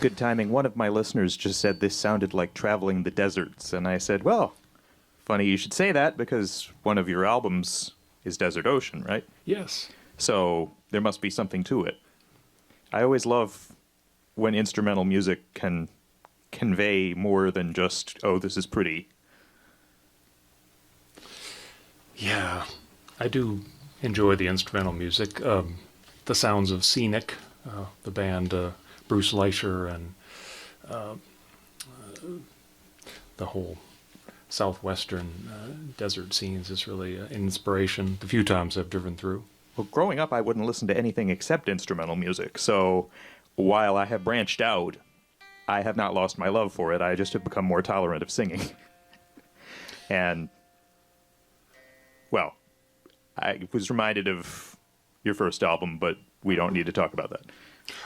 Good timing. One of my listeners just said this sounded like traveling the deserts, and I said, well, funny you should say that, because one of your albums is Desert Ocean, right? Yes. So there must be something to it. I always love when instrumental music can convey more than just, oh, this is pretty. Yeah, I do enjoy the instrumental music. The sounds of Scenic, the band Bruce Leisher, and the whole southwestern desert scenes is really an inspiration the few times I've driven through. Well, growing up, I wouldn't listen to anything except instrumental music, so while I have branched out, I have not lost my love for it. I just have become more tolerant of singing. And, well, I was reminded of your first album, but we don't need to talk about that.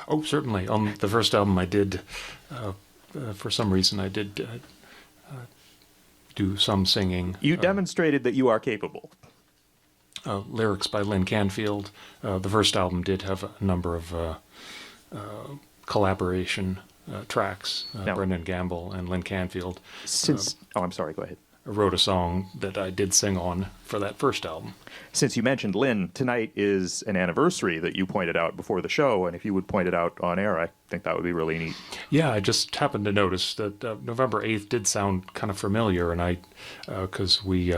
Oh, certainly. On the first album I did, for some reason I did do some singing. You demonstrated that you are capable. Lyrics by Lynn Canfield. The first album did have a number of collaboration tracks. Brendan Gamble and Lynn Canfield. I'm sorry, go ahead. Wrote a song that I did sing on for that first album. Since you mentioned Lynn, tonight is an anniversary that you pointed out before the show, and if you would point it out on air, I think that would be really neat. Yeah, I just happened to notice that November 8th did sound kind of familiar, and because we,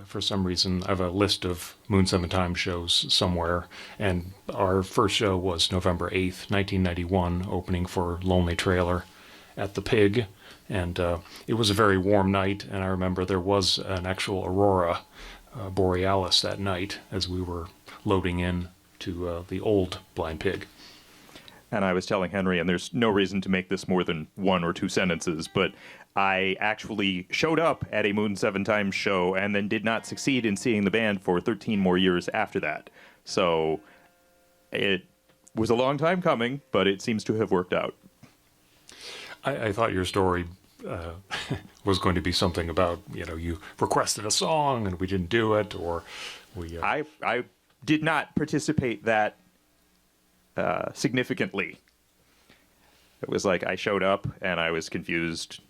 for some reason, I have a list of Moon 7 Times shows somewhere, and our first show was November 8th, 1991, opening for Lonely Trailer at the Pig. And it was a very warm night, and I remember there was an actual aurora borealis that night as we were loading in to the old Blind Pig. And I was telling Henry, and there's no reason to make this more than one or two sentences, but I actually showed up at a Moon 7 Times show and then did not succeed in seeing the band for 13 more years after that. So it was a long time coming, but it seems to have worked out. I thought your story was going to be something about, you requested a song and we didn't do it, or we... I did not participate that significantly. It was like I showed up and I was confused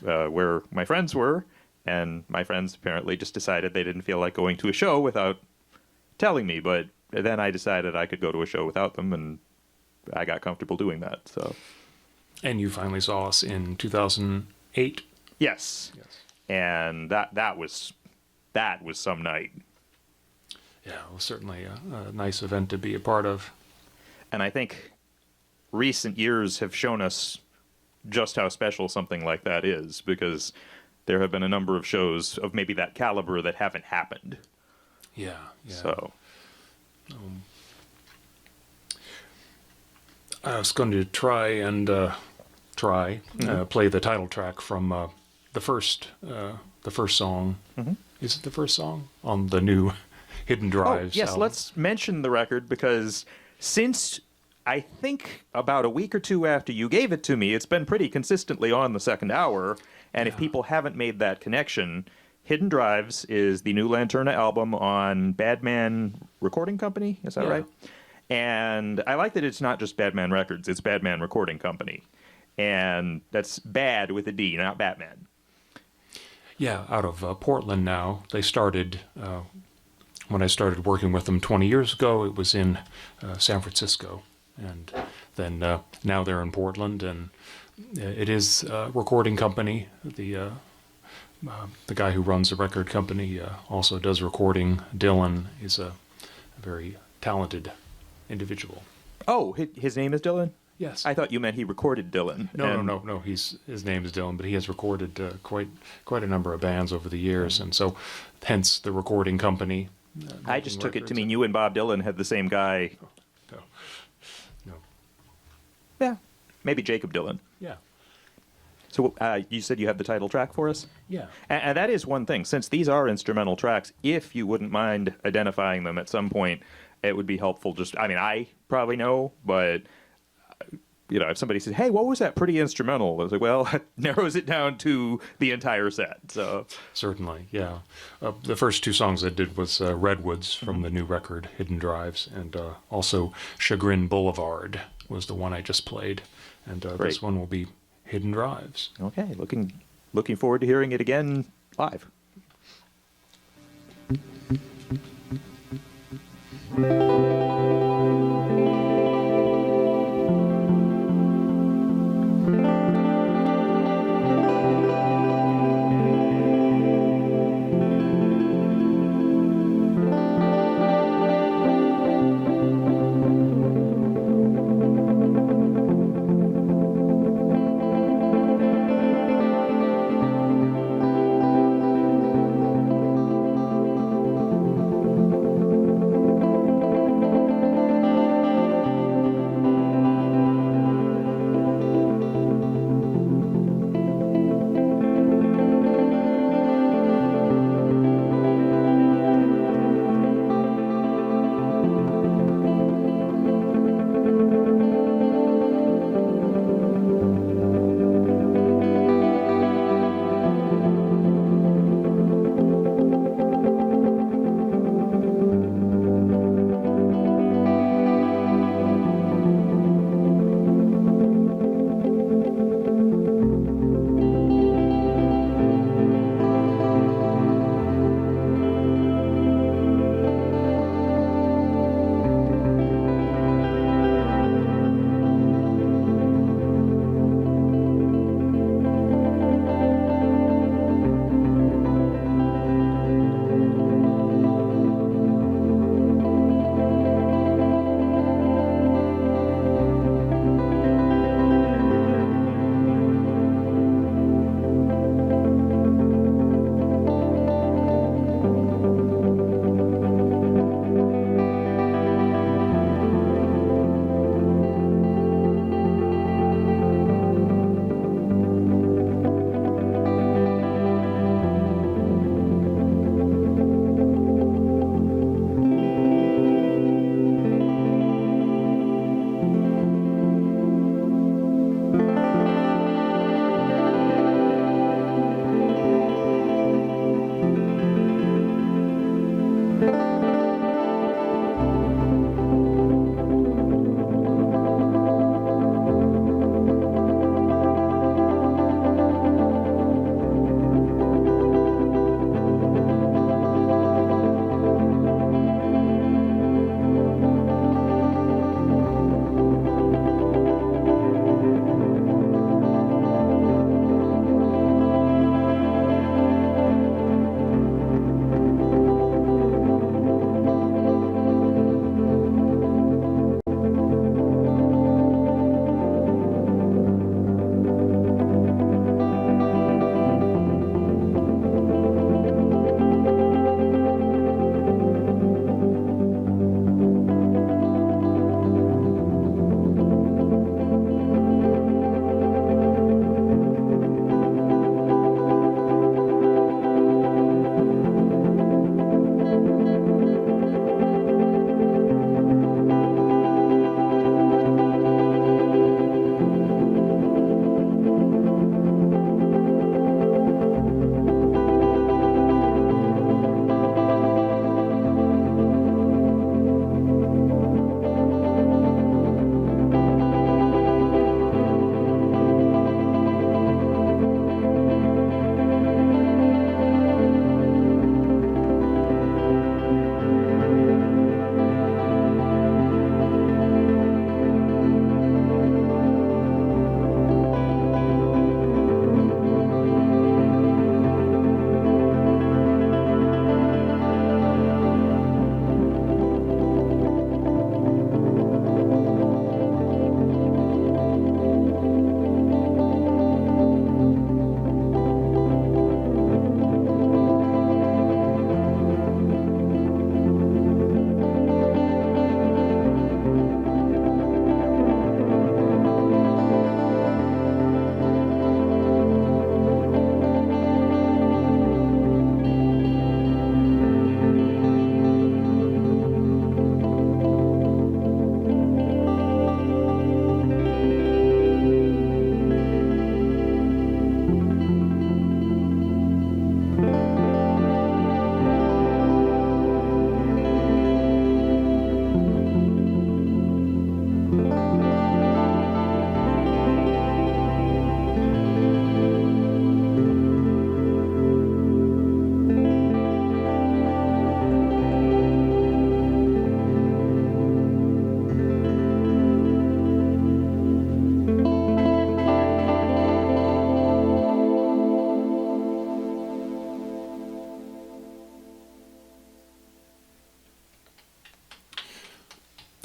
where my friends were, and my friends apparently just decided they didn't feel like going to a show without telling me, but then I decided I could go to a show without them, and I got comfortable doing that, so... And you finally saw us in 2008? Yes. And that was some night. Yeah, it was certainly a nice event to be a part of. And I think recent years have shown us just how special something like that is, because there have been a number of shows of maybe that caliber that haven't happened. Yeah. So... I was going to try and play the title track from the first song. Mm-hmm. Is it the first song on the new Hidden Drives? Yes, album? Let's mention the record, because since I think about a week or two after you gave it to me, it's been pretty consistently on the second hour. And if people haven't made that connection, Hidden Drives is the new Lanterna album on Badman Recording Company. Is that right? And I like that it's not just Badman Records, it's Badman Recording Company. And that's bad with a D, not Batman. Yeah, out of Portland now. They started, when I started working with them 20 years ago, it was in San Francisco. And then now they're in Portland, and it is a recording company. The guy who runs the record company also does recording. Dylan is a very talented individual. Oh, his name is Dylan? Yes. I thought you meant he recorded Dylan. No. His name is Dylan, but he has recorded quite a number of bands over the years, and so hence the recording company. I just took it to mean you and Bob Dylan had the same guy. No. Yeah, maybe Jacob Dylan. Yeah. So you said you have the title track for us? Yeah. And that is one thing. Since these are instrumental tracks, if you wouldn't mind identifying them at some point, it would be helpful. I probably know, but if somebody says, hey, what was that pretty instrumental? I was like, well, it narrows it down to the entire set. So certainly, yeah. The first two songs I did was Redwoods from the new record, Hidden Drives, and also Chagrin Boulevard was the one I just played, and Great. this one will be Hidden Drives. Okay, looking forward to hearing it again live.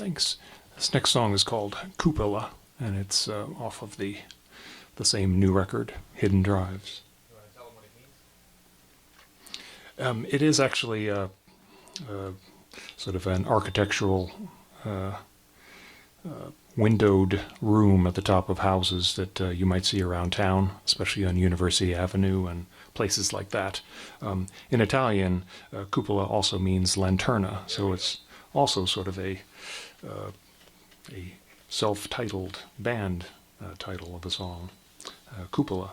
Thanks. This next song is called Cupola, and it's off of the same new record, Hidden Drives. You want to tell them what it means? It is actually sort of an architectural windowed room at the top of houses that you might see around town, especially on University Avenue and places like that. In Italian, cupola also means lanterna, so it's also sort of a self-titled band title of a song, Cupola.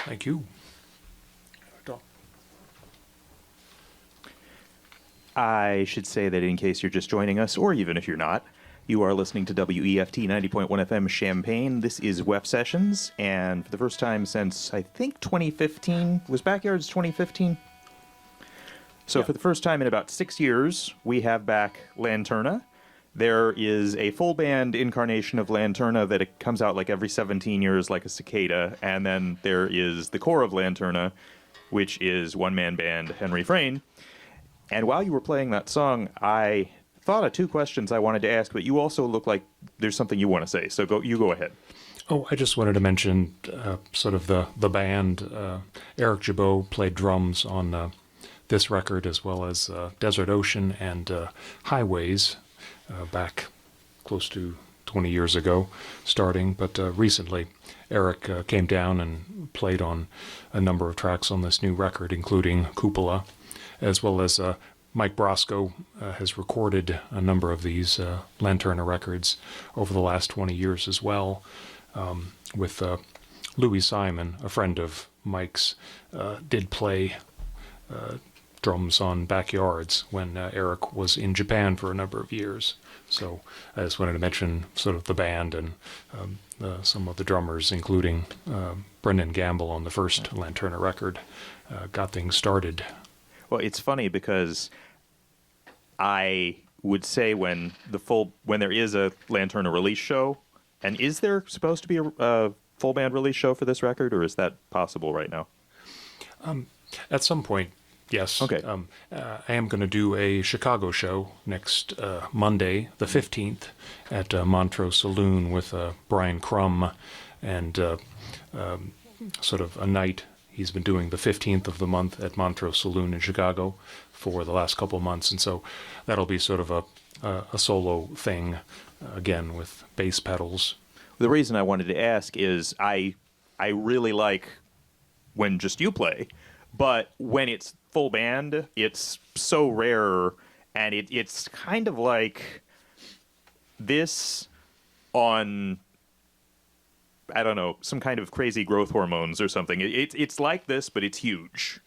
Thank you. I should say that in case you're just joining us, or even if you're not, you are listening to WEFT 90.1 FM Champaign. This is WEFT Sessions, and for the first time since, I think, 2015, was Backyards 2015? So for the first time in about 6 years, we have back Lanterna. There is a full band incarnation of Lanterna that it comes out like every 17 years like a cicada, and then there is the core of Lanterna, which is one-man band Henry Frayne. And while you were playing that song, I thought of two questions I wanted to ask, but you also look like there's something you want to say, so go ahead. Oh, I just wanted to mention sort of the band. Eric Jabot played drums on this record, as well as Desert Ocean and Highways back close to 20 years ago starting. But recently, Eric came down and played on a number of tracks on this new record, including Cupola, as well as Mike Brosco has recorded a number of these Lanterna records over the last 20 years as well, with Louis Simon, a friend of Mike's, did play drums on Backyards when Eric was in Japan for a number of years. So I just wanted to mention sort of the band and some of the drummers, including Brendan Gamble on the first Lanterna record, got things started. Well, it's funny because I would say when there is a Lanterna release show, and is there supposed to be a full band release show for this record, or is that possible right now? At some point, yes. Okay. I am going to do a Chicago show next Monday, the 15th, at Montrose Saloon with Brian Crum, and sort of a night. He's been doing the 15th of the month at Montrose Saloon in Chicago for the last couple of months, and so that'll be sort of a solo thing, again, with bass pedals. The reason I wanted to ask is I really like when just you play, but when it's full band, it's so rare, and it's kind of like this on, I don't know, some kind of crazy growth hormones or something. It's like this, but it's huge.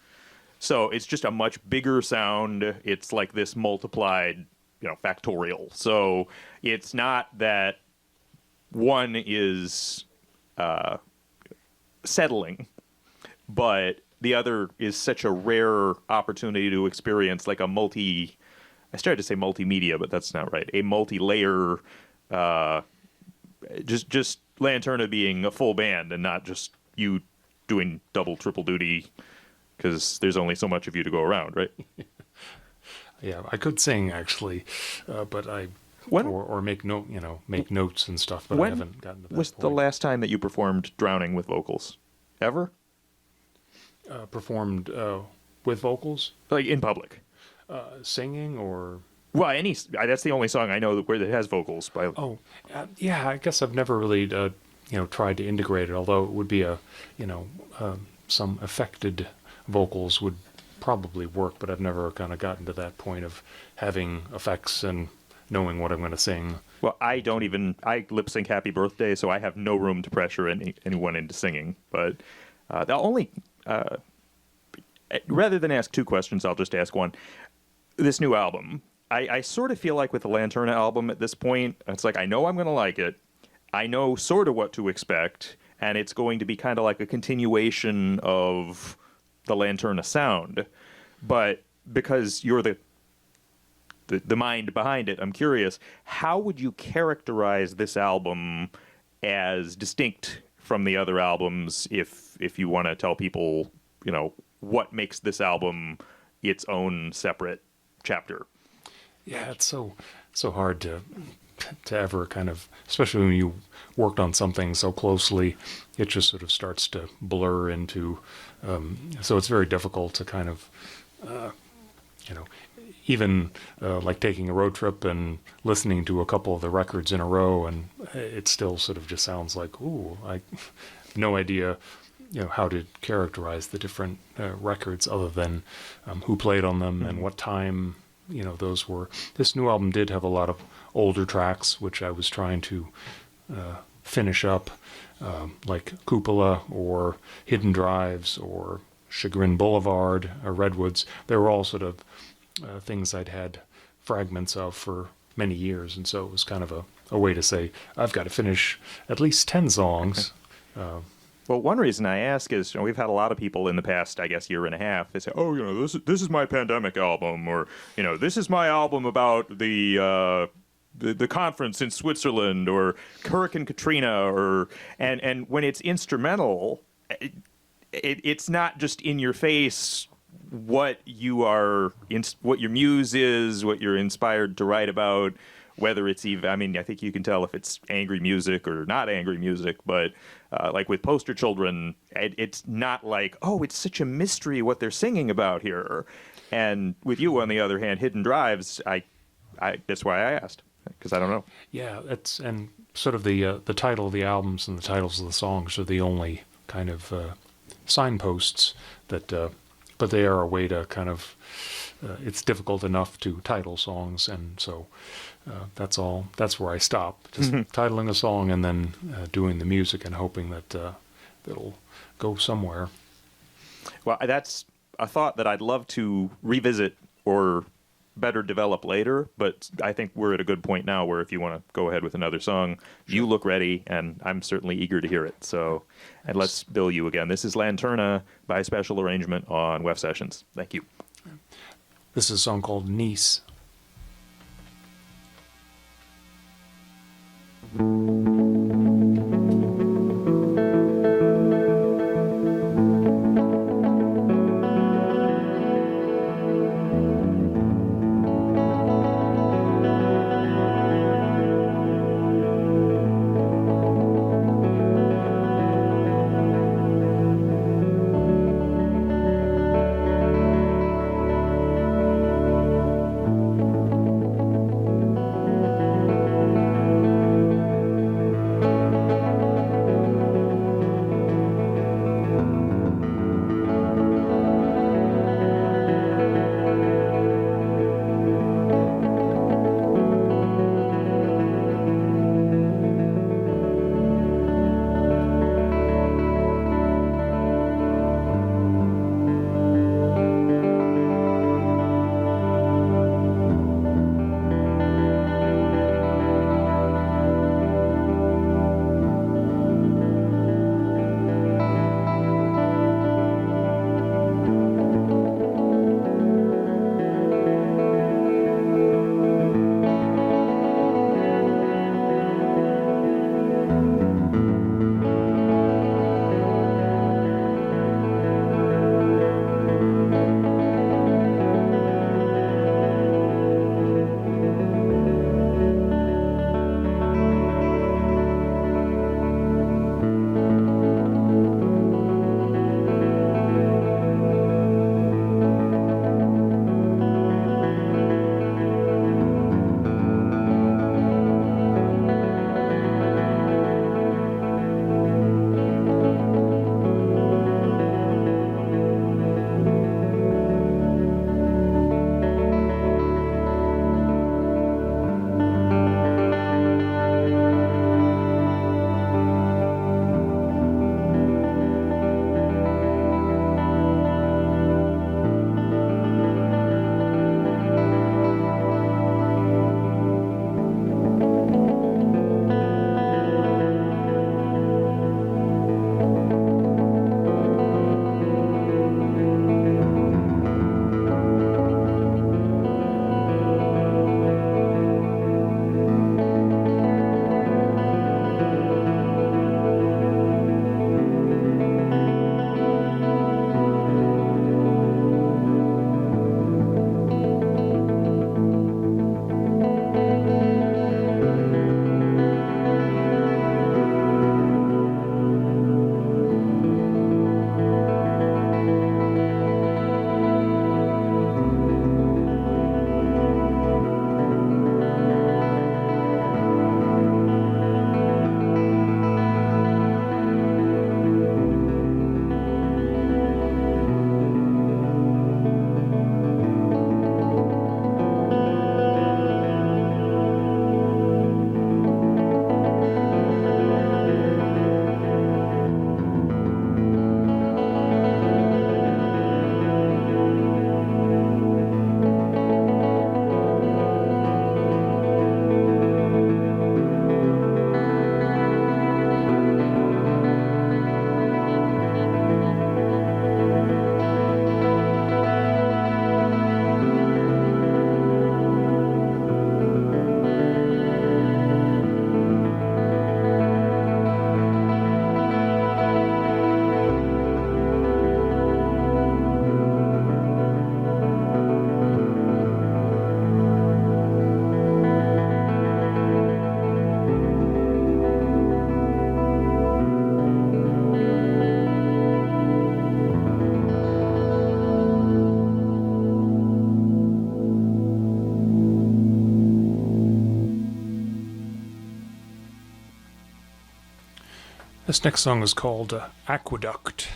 So it's just a much bigger sound. It's like this multiplied, factorial. So it's not that one is settling, but the other is such a rare opportunity to experience like I started to say multimedia, but that's not right. A multi-layer, just Lanterna being a full band and not just you doing double, triple duty, because there's only so much of you to go around, right? Yeah, I could sing actually, but or make notes and stuff, but I haven't gotten to that was point. the last time that you performed drowning with vocals? Ever? Performed with vocals? Like in public? Singing or... Well, that's the only song I know where it has vocals. Yeah, I guess I've never really, tried to integrate it, although it would be some affected vocals would probably work, but I've never kind of gotten to that point of having effects and knowing what I'm going to sing. Well, I lip sync Happy Birthday, so I have no room to pressure anyone into singing. But rather than ask two questions, I'll just ask one. This new album, I sort of feel like with the Lanterna album at this point, it's like I know I'm going to like it. I know sort of what to expect, and it's going to be kind of like a continuation of the Lanterna sound. But because you're the mind behind it, I'm curious, how would you characterize this album as distinct from the other albums if you want to tell people, what makes this album its own separate chapter? Yeah, it's so hard to ever kind of, especially when you worked on something so closely, it just sort of starts to blur into, so it's very difficult to kind of, even like taking a road trip and listening to a couple of the records in a row, and it still sort of just sounds like, ooh, I have no idea, how to characterize the different records other than who played on them and what time, those were. This new album did have a lot of older tracks, which I was trying to finish up. like Cupola or Hidden Drives or Chagrin Boulevard or Redwoods. They were all sort of things I'd had fragments of for many years, and so it was kind of a way to say, I've got to finish at least 10 songs. Well, one reason I ask is, we've had a lot of people in the past, I guess, year and a half. They say, "Oh, this is my pandemic album," or "This is my album about the conference in Switzerland," or Hurricane Katrina, and when it's instrumental, it's not just in your face what what your muse is, what you're inspired to write about. Whether it's even, I mean, I think you can tell if it's angry music or not angry music, but like with Poster Children, it's not like, oh, it's such a mystery what they're singing about here. And with you, on the other hand, Hidden Drives, that's why I asked, because I don't know. Yeah, and sort of the title of the albums and the titles of the songs are the only kind of signposts that, but they are a way to kind of, it's difficult enough to title songs, and so that's all. That's where I stop, just titling a song and then doing the music and hoping that it'll go somewhere. Well, that's a thought that I'd love to revisit or better develop later, but I think we're at a good point now where if you want to go ahead with another song, you look ready, and I'm certainly eager to hear it. So, and let's bill you again. This is Lanterna by special arrangement on WEFT Sessions. Thank you. This is a song called Nice. This next song is called Aqueduct.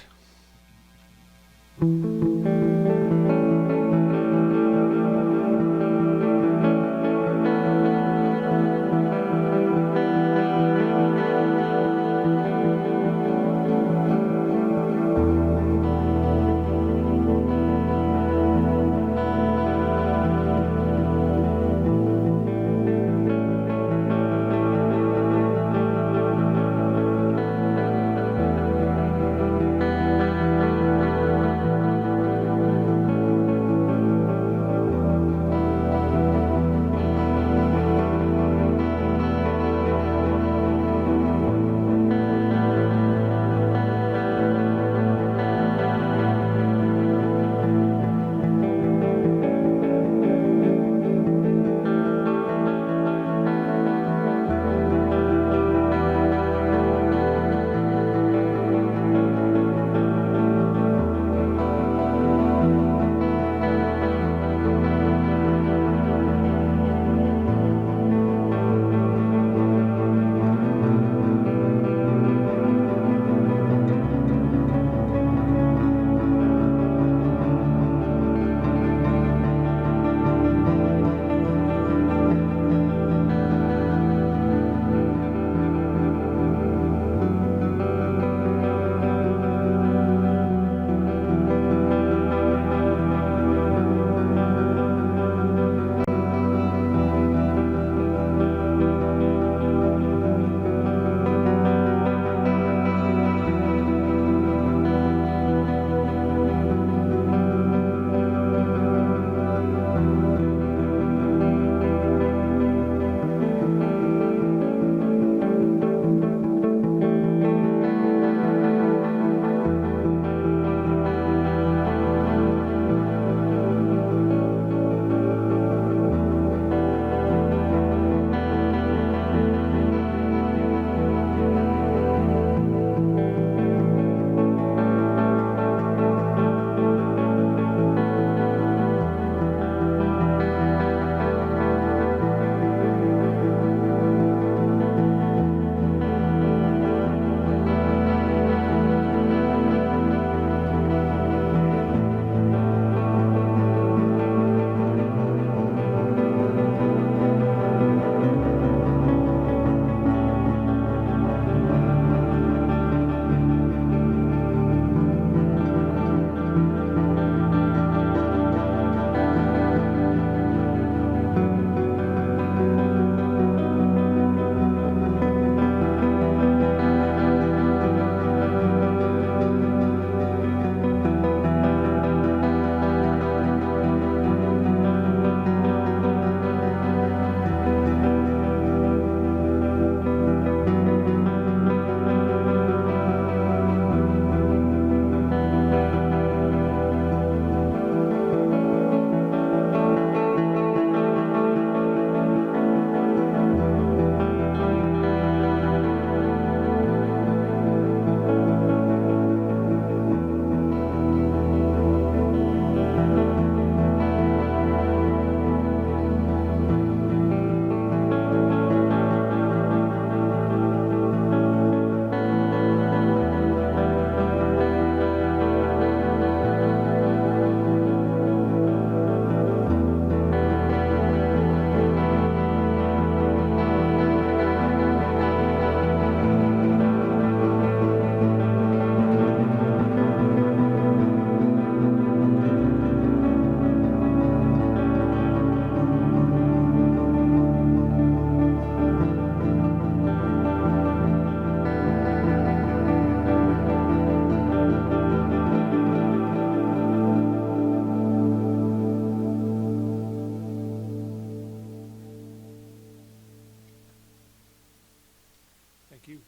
Thank you.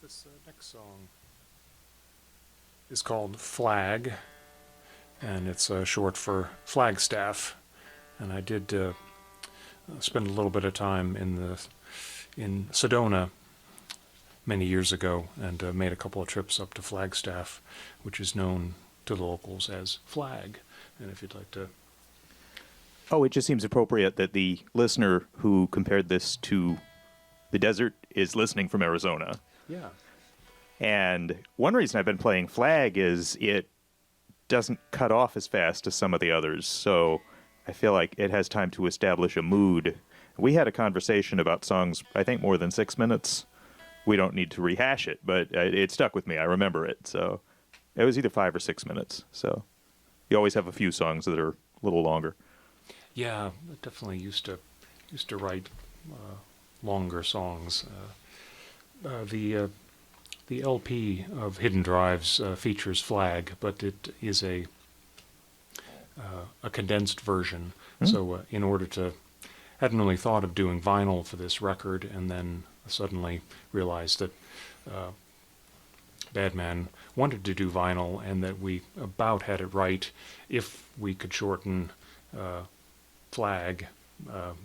This next song is called Flag, and it's short for Flagstaff. And I did spend a little bit of time in Sedona many years ago, and made a couple of trips up to Flagstaff, which is known to the locals as Flag. And if you'd like to... Oh, it just seems appropriate that the listener who compared this to The desert is listening from Arizona. Yeah. And one reason I've been playing Flag is it doesn't cut off as fast as some of the others, so I feel like it has time to establish a mood. We had a conversation about songs, I think, more than 6 minutes. We don't need to rehash it, but it stuck with me. I remember it, so it was either 5 or 6 minutes. So you always have a few songs that are a little longer. Yeah, I definitely used to write longer songs. The LP of Hidden Drives features Flag, but it is a condensed version. So in order to, hadn't really thought of doing vinyl for this record, and then suddenly realized that Badman wanted to do vinyl, and that we about had it right if we could shorten Flag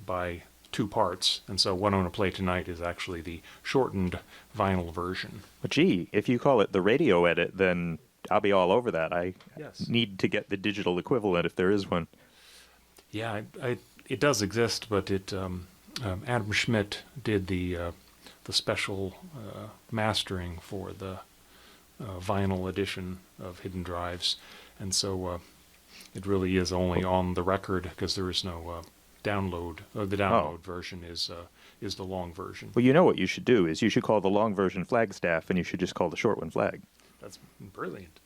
by 2 parts. And so what I'm going to play tonight is actually the shortened vinyl version. But gee, if you call it the radio edit, then I'll be all over that. I Yes. need to get the digital equivalent if there is one. Yeah, it does exist, but Adam Schmidt did the special mastering for the vinyl edition of Hidden Drives, and so it really is only on the record because there is no download. The download version is the long version. Well, you know what you should do is you should call the long version Flagstaff, and you should just call the short one Flag. That's brilliant.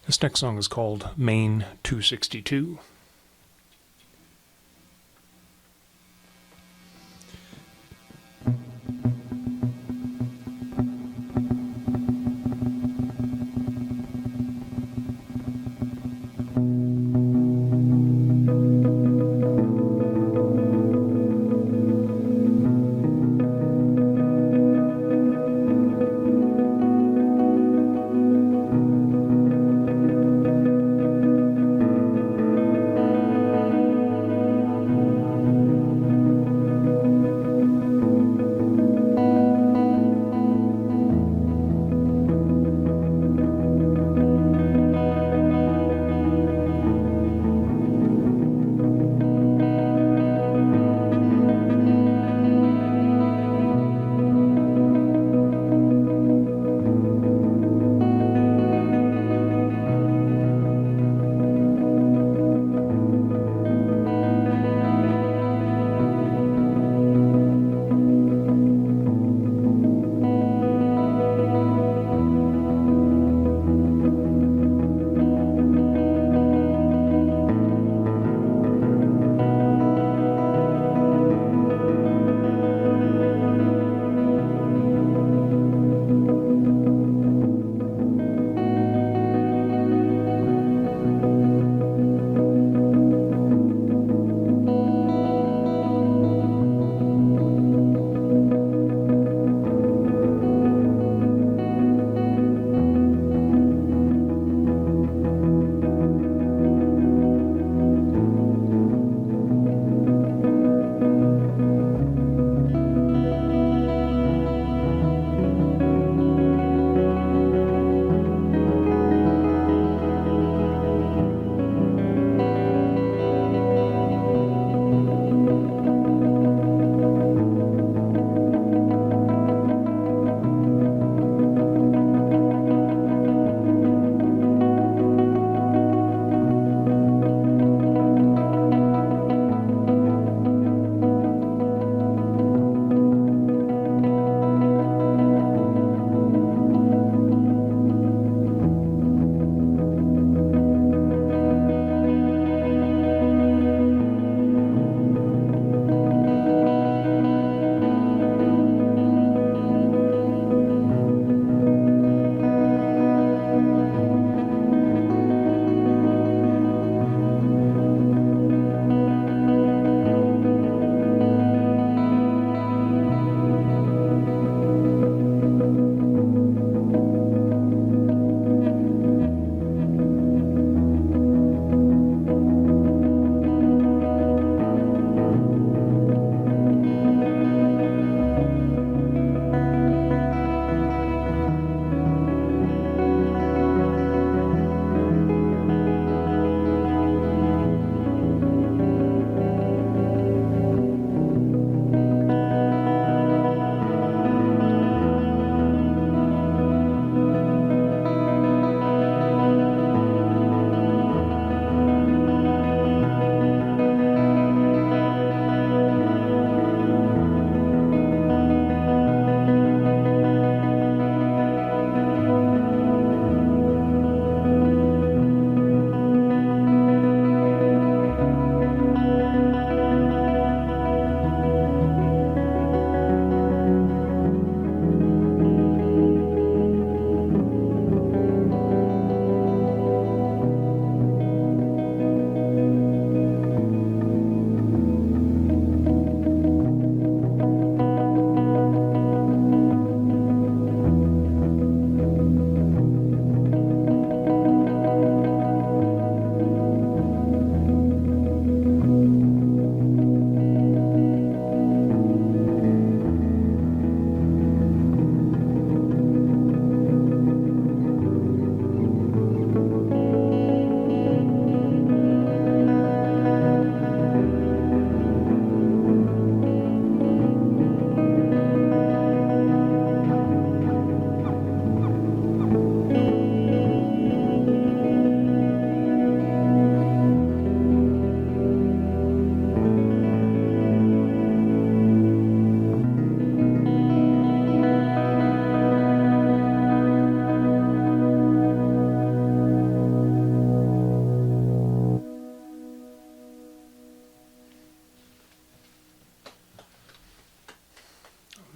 This next song is called Main 262.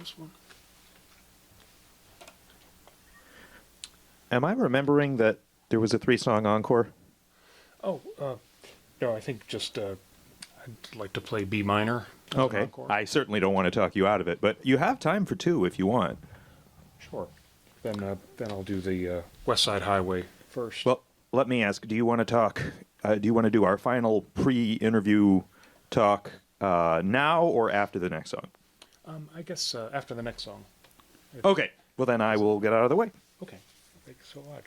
this one. Am I remembering that there was a 3-song encore? Oh, no, I think just I'd like to play B minor. As an Okay. encore. I certainly don't want to talk you out of it, but you have time for 2 if you want. Sure. Then I'll do the West Side Highway first. Well, let me ask, do you want to talk, do you want to do our final pre-interview talk now or after the next song? I guess after the next song. Okay. Well, then I will get out of the way. Okay. Thank you so much.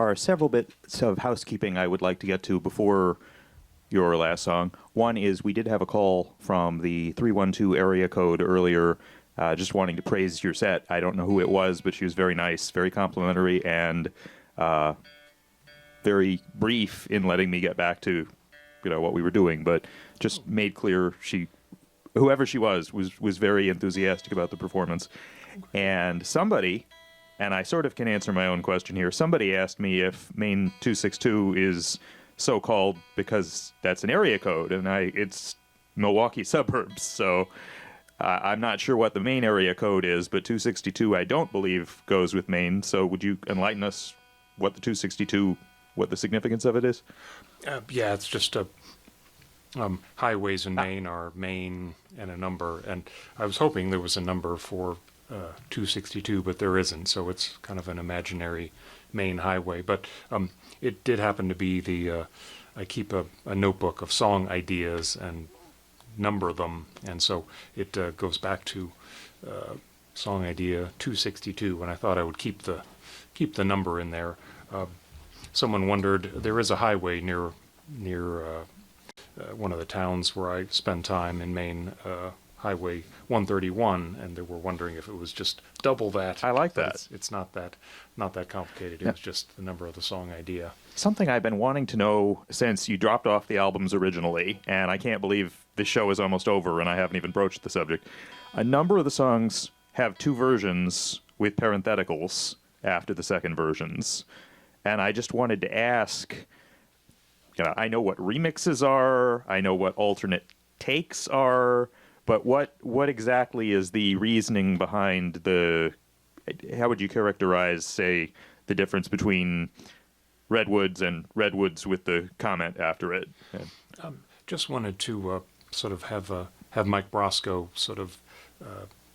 are several bits of housekeeping I would like to get to before your last song. One is we did have a call from the 312 area code earlier, just wanting to praise your set. I don't know who it was, but she was very nice, very complimentary, and very brief in letting me get back to what we were doing, but just made clear whoever she was very enthusiastic about the performance. And somebody, and I sort of can answer my own question here, somebody asked me if Maine 262 is so called because that's an area code, and it's Milwaukee suburbs, so I'm not sure what the Maine area code is, but 262 I don't believe goes with Maine, so would you enlighten us what the 262, what the significance of it is? Yeah, it's just highways in Maine are Maine and a number, and I was hoping there was a number for 262, but there isn't, so it's kind of an imaginary Maine highway. But it did happen to be I keep a notebook of song ideas and number them, and so it goes back to song idea 262, and I thought I would keep the number in there. Someone wondered, there is a highway near one of the towns where I spend time in Maine, Highway 131, and they were wondering if it was just double that. I like that. It's not that complicated. It was just the number of the song idea. Something I've been wanting to know since you dropped off the albums originally, and I can't believe this show is almost over and I haven't even broached the subject. A number of the songs have two versions with parentheticals after the second versions. And I just wanted to ask, I know what remixes are, I know what alternate takes are, but what exactly is the reasoning behind how would you characterize, say, the difference between Redwoods and Redwoods with the comment after it? Just wanted to sort of have Mike Brosco sort of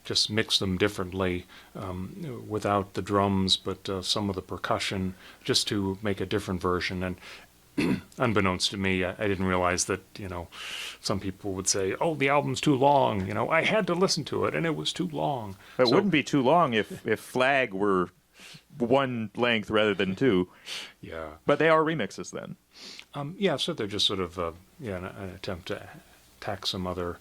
just mix them differently without the drums, but some of the percussion, just to make a different version. And unbeknownst to me, I didn't realize that, some people would say, oh, the album's too long. I had to listen to it, and it was too long. It wouldn't be too long if Flag were one length rather than two. Yeah. But they are remixes then. Yeah, so they're just sort of an attempt to tack some other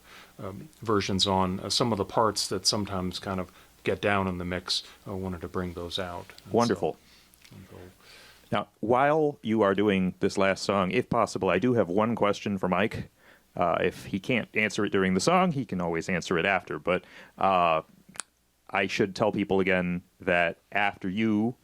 versions on. Some of the parts that sometimes kind of get down in the mix, I wanted to bring those out. And wonderful. Now, while you are doing this last song, if possible, I do have one question for Mike. If he can't answer it during the song, he can always answer it after. But I should tell people again that after you,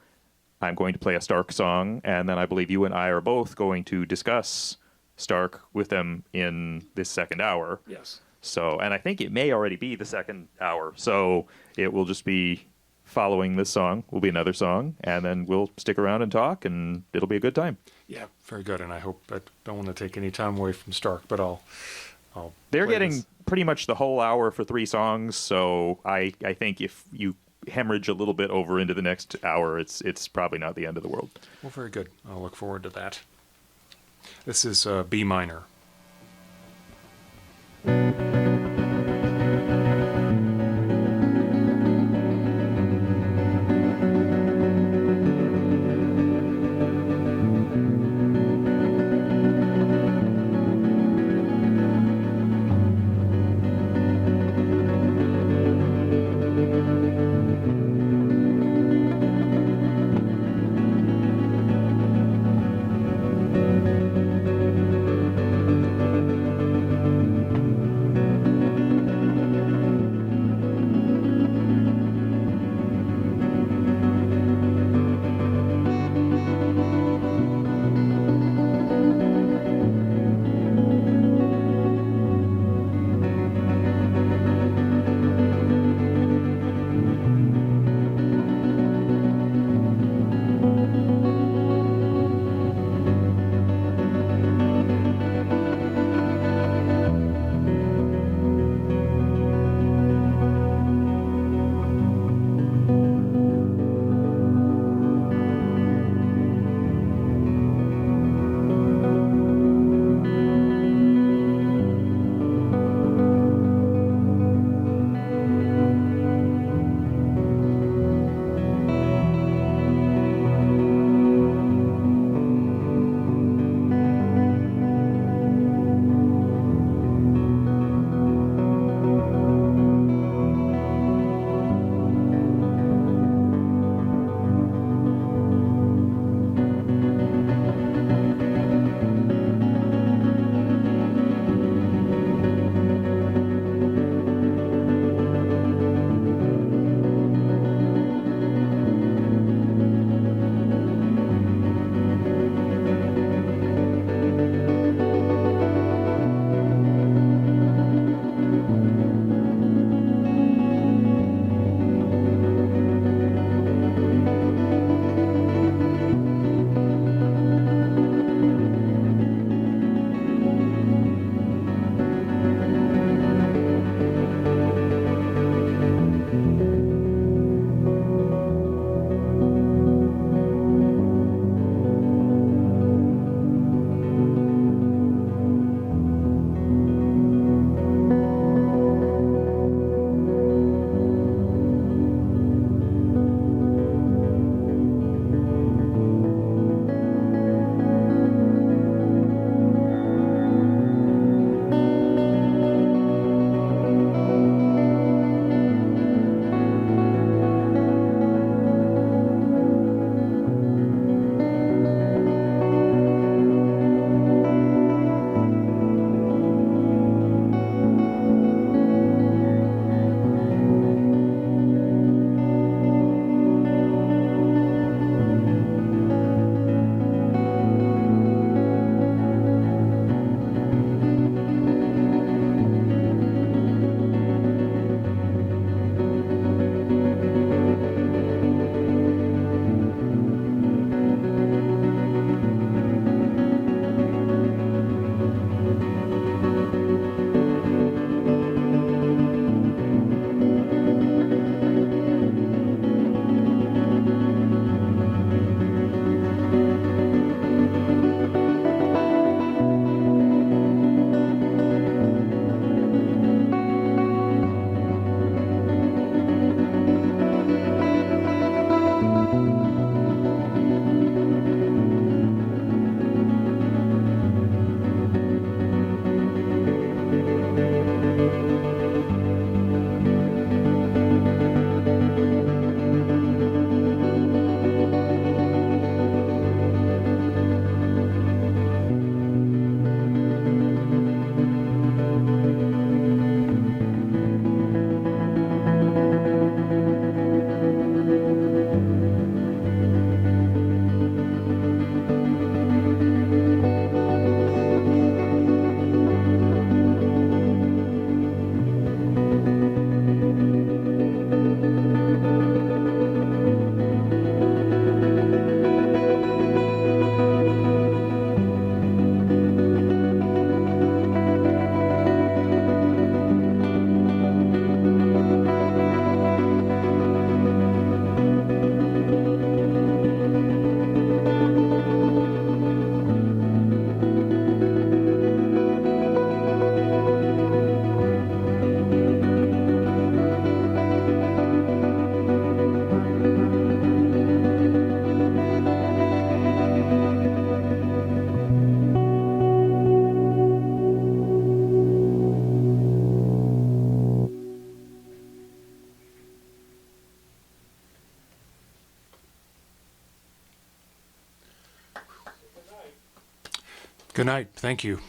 I'm going to play a Stark song, and then I believe you and I are both going to discuss Stark with them in this second hour. Yes. So, and I think it may already be the second hour. So it will just be following this song will be another song, and then we'll stick around and talk, and it'll be a good time. Yeah, very good. And I hope I don't want to take any time away from Stark, but I'll They're getting this. pretty much the whole hour for 3 songs, so I think if you hemorrhage a little bit over into the next hour, it's probably not the end of the world. Well, very good. I'll look forward to that. This is B minor. Good night. Thank you.